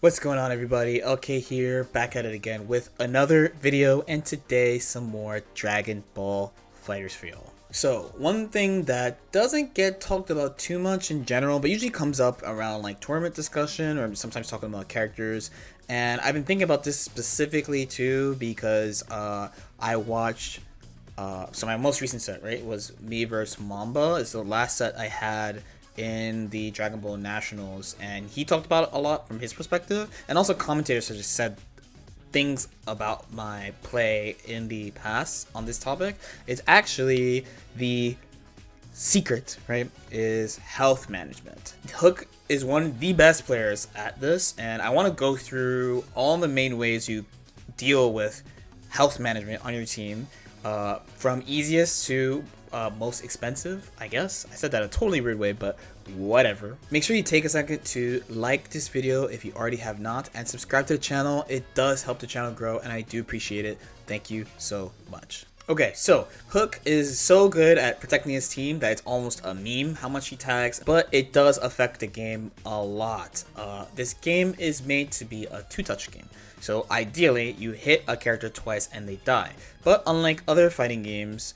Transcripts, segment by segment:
What's going on, everybody? LK here, back at it again with another video, and today some more Dragon Ball FighterZ for y'all. So one thing that doesn't get talked about too much in general, but usually comes up around like tournament discussion or sometimes talking about characters, and I've been thinking about this specifically too because I watched so my most recent set, right, was me versus Mamba. It's the last set I had in the Dragon Ball Nationals, and he talked about it a lot from his perspective, and also commentators have just said things about my play in the past on this topic. It's actually the secret, right, is health management. Hook is one of the best players at this, and I want to go through all the main ways you deal with health management on your team, from easiest to most expensive, I guess. I said that a totally weird way, but whatever. Make sure you take a second to like this video if you already have not, and subscribe to the channel. It does help the channel grow, and I do appreciate it. Thank you so much. Okay, so Hook is so good at protecting his team that it's almost a meme how much he tags, but it does affect the game a lot. This game is made to be a two-touch game, so ideally you hit a character twice and they die. But unlike other fighting games,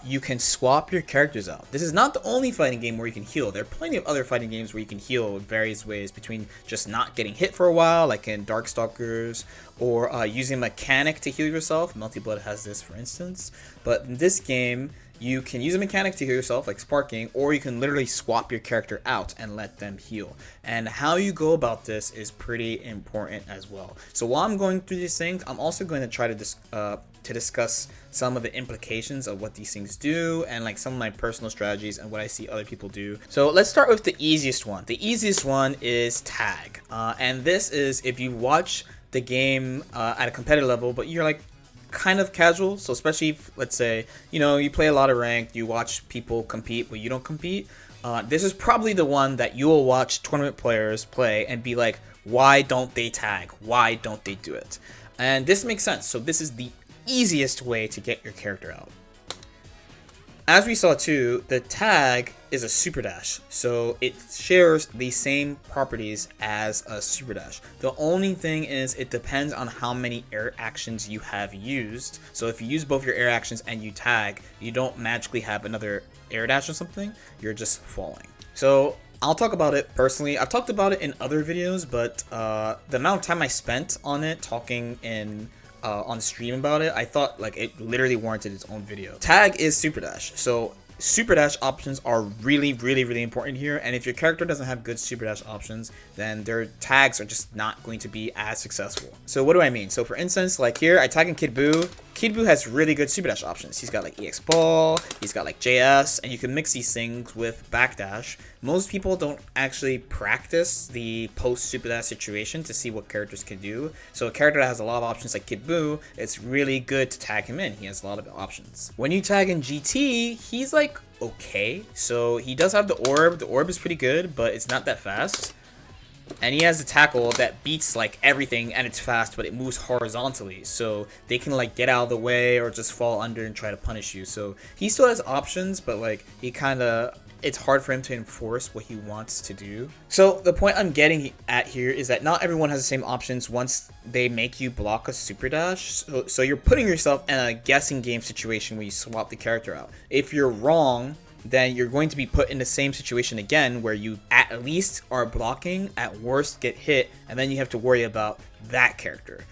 you can swap your characters out. This is not the only fighting game where you can heal. There are plenty of other fighting games where you can heal in various ways, between just not getting hit for a while, like in Darkstalkers, or using a mechanic to heal yourself. Multi-Blood has this, for instance. But in this game, you can use a mechanic to heal yourself, like sparking, or you can literally swap your character out and let them heal. And how you go about this is pretty important as well. So while I'm going through these things, I'm also going to try to discuss some of the implications of what these things do, and like some of my personal strategies and what I see other people do. So let's start with the easiest one. The easiest one is tag, and this is if you watch the game at a competitive level, but you're like kind of casual. So especially if, let's say, you know, you play a lot of ranked, you watch people compete but you don't compete, this is probably the one that you will watch tournament players play and be like, why don't they tag? Why don't they do it? And this makes sense. So this is the easiest way to get your character out. As we saw too, the tag is a super dash, so it shares the same properties as a super dash. The only thing is it depends on how many air actions you have used. So if you use both your air actions and you tag, you don't magically have another air dash or something, you're just falling. So I'll talk about it personally. I've talked about it in other videos, but the amount of time I spent on it talking on stream about it, I thought like it literally warranted its own video. Tag is super dash, so super dash options are really important here, and if your character doesn't have good super dash options, then their tags are just not going to be as successful. So what do I mean? So for instance, like here I tag in Kid Buu. Kid Buu has really good super dash options. He's got like EX Ball, he's got like JS, and you can mix these things with backdash. Most people don't actually practice the post super dash situation to see what characters can do. So a character that has a lot of options like Kid Buu, it's really good to tag him in. He has a lot of options. When you tag in GT, he's like okay. So he does have the orb. The orb is pretty good, but it's not that fast. And he has a tackle that beats like everything, and it's fast, but it moves horizontally, so they can like get out of the way or just fall under and try to punish you. So he still has options, but like it's hard for him to enforce what he wants to do. So the point I'm getting at here is that not everyone has the same options once they make you block a super dash. So you're putting yourself in a guessing game situation where you swap the character out. If you're wrong, then you're going to be put in the same situation again where you at least are blocking, at worst get hit, and then you have to worry about that character.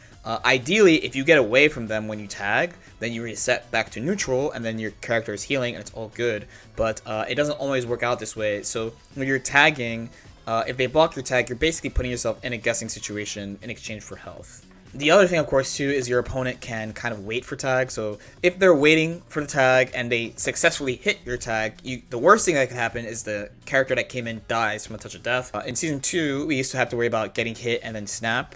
Ideally, if you get away from them when you tag, then you reset back to neutral, and then your character is healing and it's all good. But it doesn't always work out this way. So when you're tagging, if they block your tag, you're basically putting yourself in a guessing situation in exchange for health. The other thing, of course, too, is your opponent can kind of wait for tag. So if they're waiting for the tag and they successfully hit your tag, the worst thing that could happen is the character that came in dies from a touch of death. In Season 2, we used to have to worry about getting hit and then snap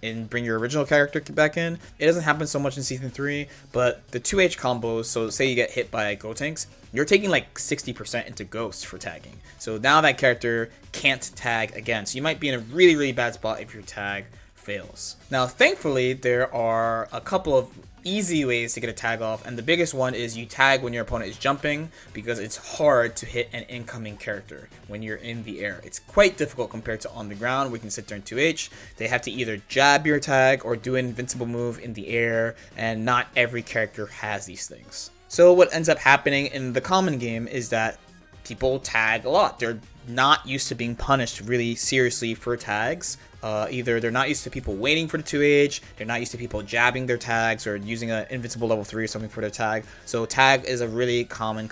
and bring your original character back in. It doesn't happen so much in Season 3, but the 2H combos, so say you get hit by Gotenks, you're taking like 60% into Ghost for tagging. So now that character can't tag again. So you might be in a really bad spot if your tag fails. Now, thankfully, there are a couple of easy ways to get a tag off, and the biggest one is you tag when your opponent is jumping, because it's hard to hit an incoming character when you're in the air. It's quite difficult compared to on the ground. We can sit there in 2H. They have to either jab your tag or do an invincible move in the air, and not every character has these things. So what ends up happening in the common game is that people tag a lot. They're not used to being punished really seriously for tags. Either they're not used to people waiting for the 2H, they're not used to people jabbing their tags or using an invincible level 3 or something for their tag. So tag is a really common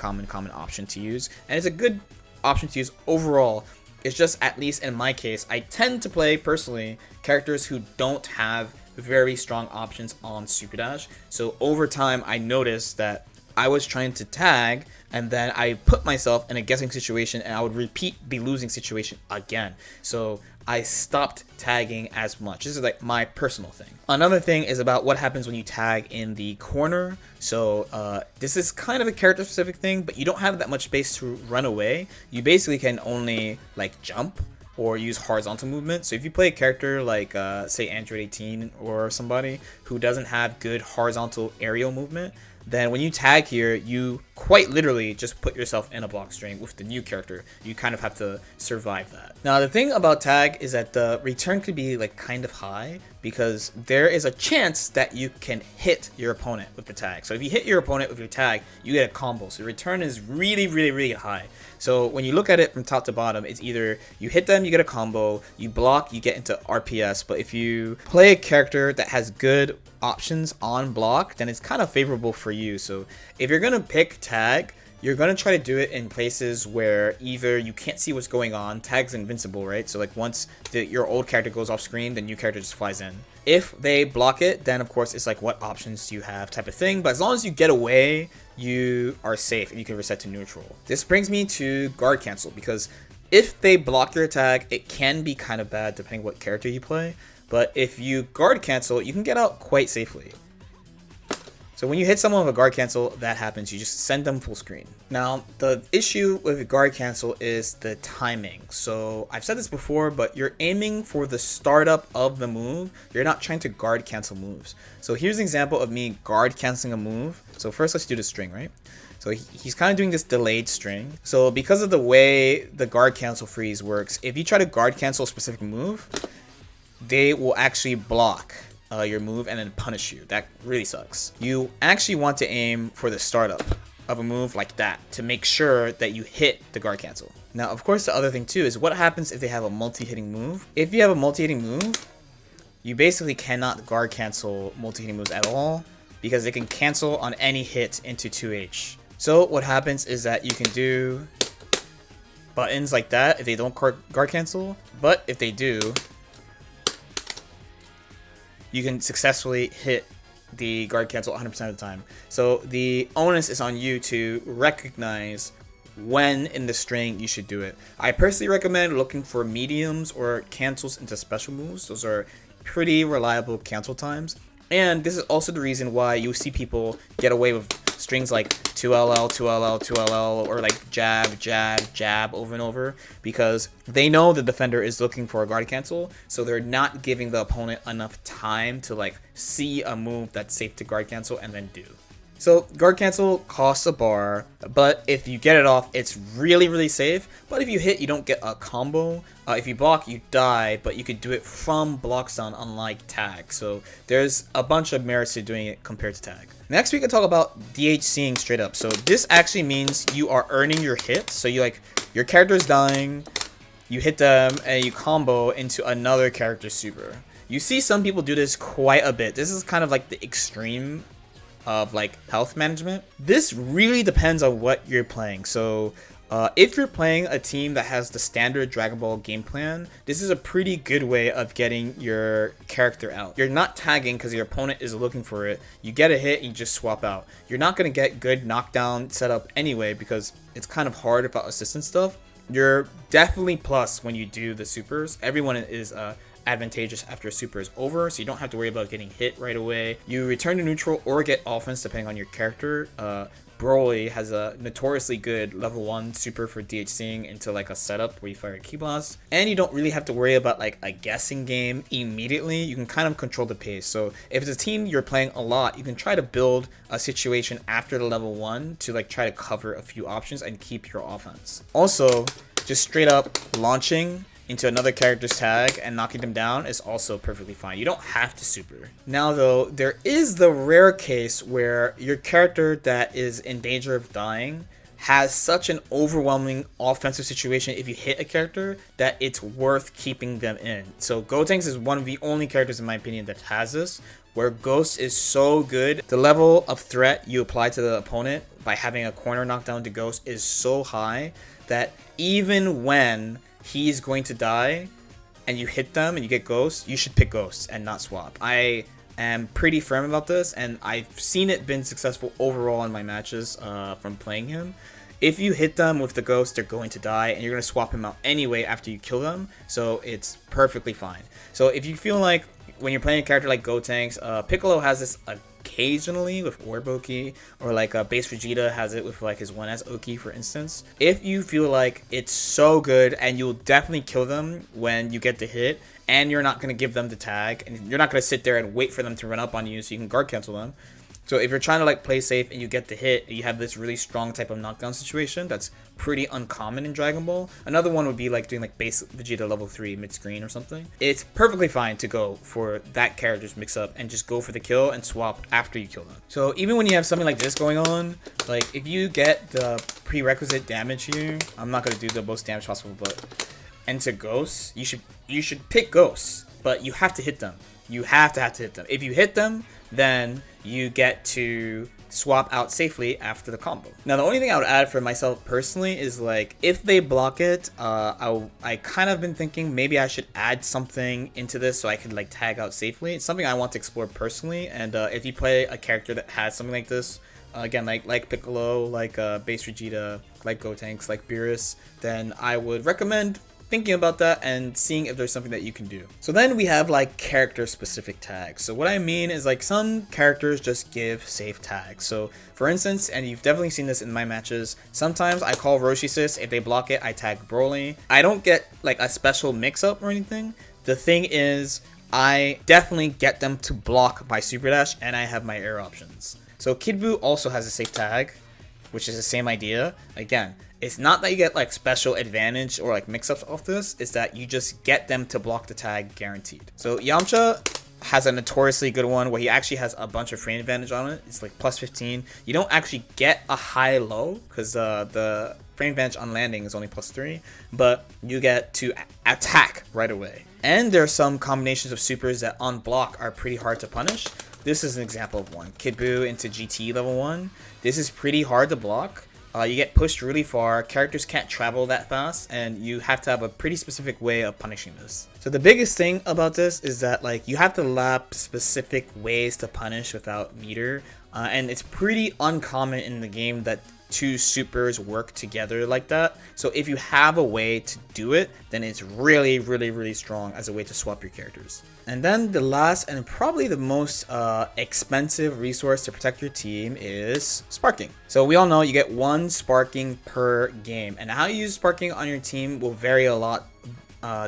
option to use, and it's a good option to use overall. It's just, at least in my case, I tend to play personally characters who don't have very strong options on Super Dash. So over time I noticed that I was trying to tag, and then I put myself in a guessing situation, and I would repeat the losing situation again. So I stopped tagging as much. This is like my personal thing. Another thing is about what happens when you tag in the corner. So this is kind of a character specific thing, but you don't have that much space to run away. You basically can only like jump or use horizontal movement. So if you play a character like say Android 18 or somebody who doesn't have good horizontal aerial movement, then when you tag here, you quite literally just put yourself in a block string with the new character. You kind of have to survive that. Now, the thing about tag is that the return could be like kind of high, because there is a chance that you can hit your opponent with the tag. So if you hit your opponent with your tag, you get a combo. So the return is really high. So when you look at it from top to bottom, it's either you hit them, you get a combo, you block, you get into RPS. But if you play a character that has good options on block, then it's kind of favorable for you. So if you're gonna pick tag, you're gonna try to do it in places where either you can't see what's going on. Tag's invincible, right? So like once your old character goes off screen, the new character just flies in. If they block it, then of course it's like, what options do you have type of thing. But as long as you get away, you are safe and you can reset to neutral. This brings me to guard cancel, because if they block your tag, it can be kind of bad depending what character you play. But if you guard cancel, you can get out quite safely. So when you hit someone with a guard cancel, that happens. You just send them full screen. Now, the issue with guard cancel is the timing. So I've said this before, but you're aiming for the startup of the move. You're not trying to guard cancel moves. So here's an example of me guard canceling a move. So first let's do the string, right? So he's kind of doing this delayed string. So because of the way the guard cancel freeze works, if you try to guard cancel a specific move, they will actually block your move and then punish you. That really sucks. You actually want to aim for the startup of a move like that to make sure that you hit the guard cancel. Now, of course, the other thing too is what happens if they have a multi-hitting move. If you have a multi-hitting move, you basically cannot guard cancel multi-hitting moves at all, because they can cancel on any hit into 2H. So what happens is that you can do buttons like that if they don't guard cancel, but if they do, you can successfully hit the guard cancel 100% of the time. So the onus is on you to recognize when in the string you should do it. I personally recommend looking for mediums or cancels into special moves. Those are pretty reliable cancel times. And this is also the reason why you see people get away with strings like 2LL, 2LL, 2LL, or like jab, jab, jab over and over, because they know the defender is looking for a guard cancel, so they're not giving the opponent enough time to like see a move that's safe to guard cancel and then do. So guard cancel costs a bar, but if you get it off, it's really safe. But if you hit, you don't get a combo. If you block, you die, but you could do it from block stun, unlike tag. So there's a bunch of merits to doing it compared to tag. Next, we can talk about DHCing straight up. So this actually means you are earning your hits. So you like, your character's dying, you hit them, and you combo into another character's super. You see some people do this quite a bit. This is kind of like the extreme of like health management. This really depends on what you're playing. So if you're playing a team that has the standard Dragon Ball game plan, this is a pretty good way of getting your character out. You're not tagging because your opponent is looking for it. You get a hit and you just swap out. You're not going to get good knockdown setup anyway, because it's kind of hard about assistant stuff. You're definitely plus when you do the supers. Everyone is advantageous after a super is over, so you don't have to worry about getting hit right away. You return to neutral or get offense depending on your character. Broly has a notoriously good level 1 super for DHCing into like a setup where you fire a key blast, and you don't really have to worry about like a guessing game immediately. You can kind of control the pace. So if it's a team you're playing a lot, you can try to build a situation after the level 1 to like try to cover a few options and keep your offense. Also, just straight up launching into another character's tag and knocking them down is also perfectly fine. You don't have to super. Now though, there is the rare case where your character that is in danger of dying has such an overwhelming offensive situation if you hit a character that it's worth keeping them in. So Gotenks is one of the only characters in my opinion that has this, where Ghost is so good. The level of threat you apply to the opponent by having a corner knockdown to Ghost is so high that even when he's going to die and you hit them and you get Ghost, you should pick Ghost and not swap. I am pretty firm about this, and I've seen it been successful overall in my matches from playing him. If you hit them with the Ghost, they're going to die, and you're going to swap him out anyway after you kill them, so it's perfectly fine. So if you feel like when you're playing a character like Gotenks, Piccolo has this occasionally with Orb Oki, or like Base Vegeta has it with like his 1S Oki, for instance. If you feel like it's so good and you'll definitely kill them when you get the hit, and you're not going to give them the tag, and you're not going to sit there and wait for them to run up on you so you can guard cancel them. So if you're trying to like play safe and you get the hit, you have this really strong type of knockdown situation that's pretty uncommon in Dragon Ball. Another one would be like doing like Base Vegeta level 3 mid-screen or something. It's perfectly fine to go for that character's mix up and just go for the kill and swap after you kill them. So even when you have something like this going on, like if you get the prerequisite damage here, I'm not going to do the most damage possible, but into Ghosts, you should pick Ghosts, but you have to hit them. You have to hit them. If you hit them, then you get to swap out safely after the combo. Now, the only thing I would add for myself personally is like if they block it, I kind of been thinking maybe I should add something into this so I could like tag out safely. It's something I want to explore personally, and if you play a character that has something like this, again, like Piccolo, like Base Vegeta, like Gotenks, like Beerus, then I would recommend thinking about that and seeing if there's something that you can do. So then we have like character specific tags. So what I mean is like some characters just give safe tags. So for instance, and you've definitely seen this in my matches, sometimes I call Roshi Sis. If they block it, I tag Broly. I don't get like a special mix up or anything. The thing is, I definitely get them to block my super dash, and I have my air options. So Kid Buu also has a safe tag, which is the same idea. Again, it's not that you get like special advantage or like mix-ups off this, it's that you just get them to block the tag guaranteed. So Yamcha has a notoriously good one where he actually has a bunch of frame advantage on it. It's like plus 15. You don't actually get a high-low because the frame advantage on landing is only plus 3, but you get to attack right away. And there are some combinations of supers that on block are pretty hard to punish. This is an example of one. Kid Buu into GT level 1. This is pretty hard to block. You get pushed really far, characters can't travel that fast, and you have to have a pretty specific way of punishing this. So the biggest thing about this is that like you have to lap specific ways to punish without meter, and it's pretty uncommon in the game that two supers work together like that. So if you have a way to do it, then it's really, really, really strong as a way to swap your characters. And then the last and probably the most expensive resource to protect your team is sparking. So we all know you get 1 sparking per game, and how you use sparking on your team will vary a lot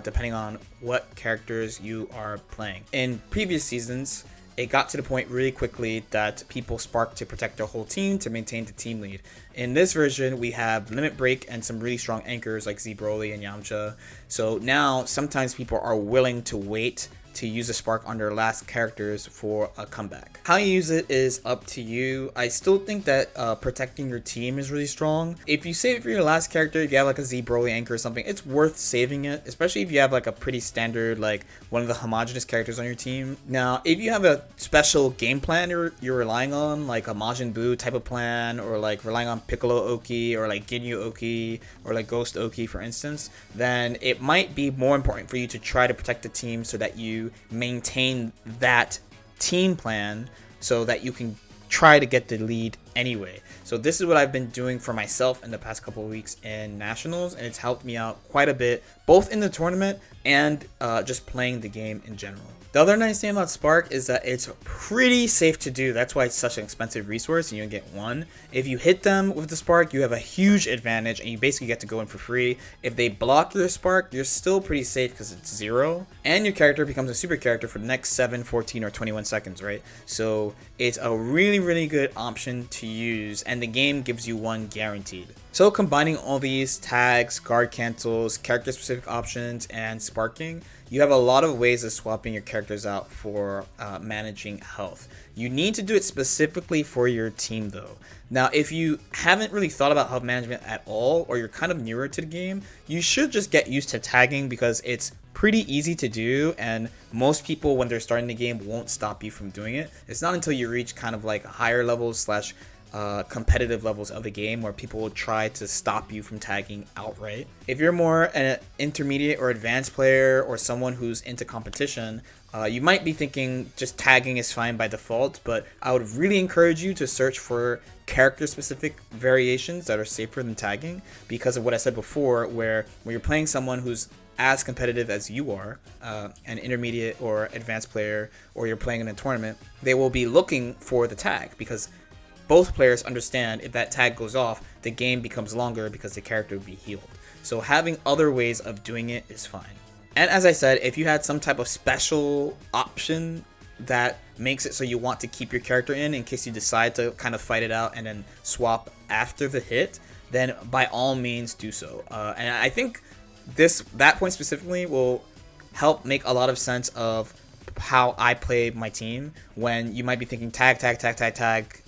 depending on what characters you are playing. In previous seasons, it got to the point really quickly that people spark to protect their whole team to maintain the team lead. In this version, we have Limit Break and some really strong anchors like Z Broly and Yamcha. So now sometimes people are willing to wait to use a spark on their last characters for a comeback. How you use it is up to you. I still think that protecting your team is really strong. If you save it for your last character, if you have like a Z Broly anchor or something, it's worth saving it, especially if you have like a pretty standard, like one of the homogenous characters on your team. Now, if you have a special game plan you're relying on, like a Majin Buu type of plan, or like relying on Piccolo Oki, or like Ginyu Oki, or like Ghost Oki, for instance, then it might be more important for you to try to protect the team so that you maintain that team plan so that you can try to get the lead anyway. So this is what I've been doing for myself in the past couple of weeks in Nationals, and it's helped me out quite a bit, both in the tournament and just playing the game in general. The other nice thing about Spark is that it's pretty safe to do. That's why it's such an expensive resource, and you get one. If you hit them with the Spark, you have a huge advantage, and you basically get to go in for free. If they block your Spark, you're still pretty safe because it's 0, and your character becomes a super character for the next 7, 14, or 21 seconds, right? So it's a really good option to use, and the game gives you one guaranteed. So combining all these tags, guard cancels, character specific options, and sparking, you have a lot of ways of swapping your characters out for managing health. You need to do it specifically for your team though. Now, if you haven't really thought about health management at all, or you're kind of newer to the game, you should just get used to tagging because it's pretty easy to do, and most people when they're starting the game won't stop you from doing it. It's not until you reach kind of like higher levels / competitive levels of the game where people will try to stop you from tagging outright. If you're more an intermediate or advanced player or someone who's into competition, you might be thinking just tagging is fine by default, but I would really encourage you to search for character specific variations that are safer than tagging because of what I said before, where when you're playing someone who's as competitive as you are, an intermediate or advanced player, or you're playing in a tournament, they will be looking for the tag because both players understand if that tag goes off, the game becomes longer because the character will be healed. So having other ways of doing it is fine. And as I said, if you had some type of special option that makes it so you want to keep your character in case you decide to kind of fight it out and then swap after the hit, then by all means do so. And I think that point specifically will help make a lot of sense of how I play my team when you might be thinking tag,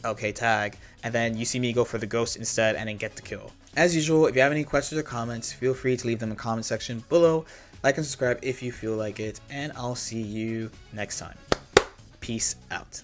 okay, tag, and then you see me go for the ghost instead and then get the kill. As usual, if you have any questions or comments, feel free to leave them in the comment section below. Like and subscribe if you feel like it, and I'll see you next time. Peace out.